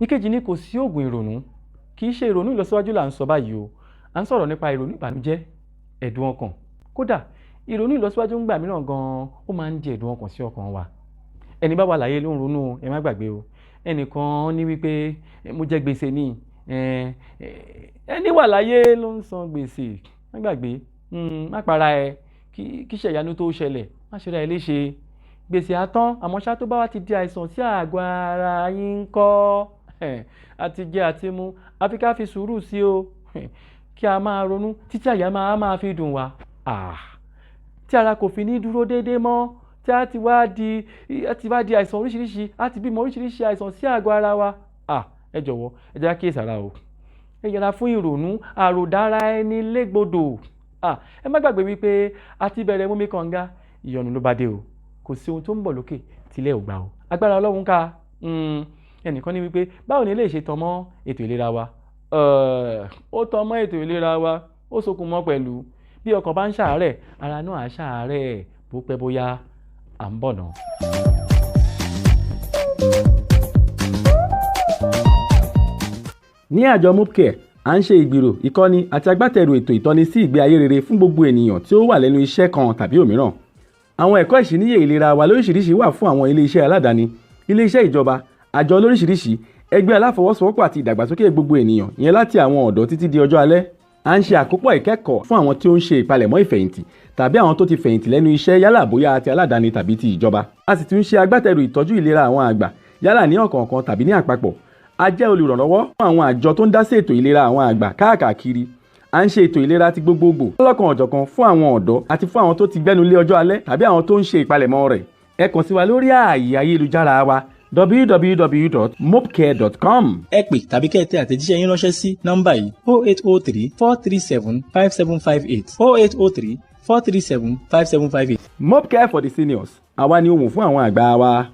ìkejì ni kò sí oògùn ìrònú. Kì í ṣe ìrònú ìlọsíwájú là ń sọ báyìí o. À ń sọ̀rọ̀ nípa ìrònú ìbànújẹ́, ẹ̀dùn ọkàn. Kódà ìrònú ìlọsíwájú ń gbà mìíràn gan-an ó máa ń di ẹ̀dùn ọkàn sí ọkàn wa. Ẹni bá wà láyé ló ń ronú, ẹ má gbàgbé o. Ẹnìkan ní wípé mo jẹ gbèsè ni, ẹni wà láyé ló ń san gbèsè. Má gbàgbé, má para ẹ, kí ṣẹ̀yánú tó ṣẹlẹ̀, má ṣe ra ẹ léṣe. Gbèsè á tán, àmọ́ ṣá tó bá wá ti di àìsàn sí àgọ́ ara yín ńkọ́, àti jẹ àti mu, àfi ká fi sùúrù sí o. Kí a máa ronú títí àyà máa fi dùn wá. Tí ara kò fi ní dúró déédéé mọ́, tí a ti wá di àìsàn oríṣiríṣi, a ti bímọ oríṣiríṣi àìsàn sí àgọ́ ara wa. Ẹ jọ̀wọ́, ẹ jẹ́ kí èsàrà o. Ẹ yẹra fún ìrònú, àròdára ẹni légbodò. Ẹ má gbàgbé wípé a ti bẹ̀rẹ̀ mumi kànga, ìyọnu ló bá dé o. Kò sí ohun tó ń bọ̀ lókè tílẹ̀ ò gbà o. Agbára Ọlọ́run ká. Ẹnìkan ní wípé báwo ni eléyìí ṣe tan mọ́ ètò ìlera wa? Ó tan mọ́ ètò ìlera wa, ó sokùn mọ́ pẹ̀lú. Bí ọkàn bá ń ṣàárẹ̀, ara náà á ṣàárẹ̀, bó pẹ́ bóyá à ń bọ̀ náà. Ní àjọ Mopcare, à ń ṣe ìgbìrò, ìkọ́ni àti agbátẹrù ètò ìtọ́ni sí ìgbé ayé rere fún gbogbo ènìyàn tí ó wà lẹ́nu iṣẹ́ kan tàbí òmíràn. Àwọn ẹ̀kọ́ ìṣíníyè ìlera wa lóríṣiríṣi wà fún àwọn ilé-iṣẹ́ aládàáni, ilé-iṣẹ́ ìjọba, àjọ lóríṣiríṣi, ẹgbẹ́ aláfọwọ́sowọ́pọ̀ àti ìdàgbàsókè gbogbo ènìyàn, ìyẹn láti àwọn ọ̀dọ́ títí di ọjọ́ alẹ́. À ń ṣe àkópọ̀ ìkẹ́kọ̀ọ́ fún àwọn tí ó ń ṣe ìpalẹ̀mọ́ ìfẹ̀yìntì tàbí àwọn tó ti fẹ̀yìntì lẹ́nu iṣẹ́ yálà bóyá ti aládàáni tàbí ti ìjọba. A sì tún ṣe agbátẹrù ìtọ́jú ìlera àwọn àgbà yálà ní ọ̀kọ̀ọ̀kan tàbí ní àpapọ̀. A jẹ́ olùrànlọ́wọ́ fún àwọn àjọ tó ń dá sí ètò ìlera àwọn àgbà káàkiri. À ń ṣe ètò ìlera ti gbogbogbò lọ́lọ́kan ọ̀jọ̀kan fún àwọn ọ̀dọ́ àti fún àwọn tó ti gbẹ́nu lé ọjọ́ alẹ́ tàbí àwọn tó ń ṣe ìpalẹ̀mọ́ rẹ̀. Ẹ kàn sí wa lórí ààyè ayélujára wa www.mopcare.com. Ẹ pè tàbí kẹ́ ẹ tẹ àtẹ̀jíṣẹ́ yín ránṣẹ́ sí nọ́mbà yìí 0803 437 5758 0803 437 5758. Mopcare for the seniors. Àwa ni ohùn fún àwọn àgbà wa.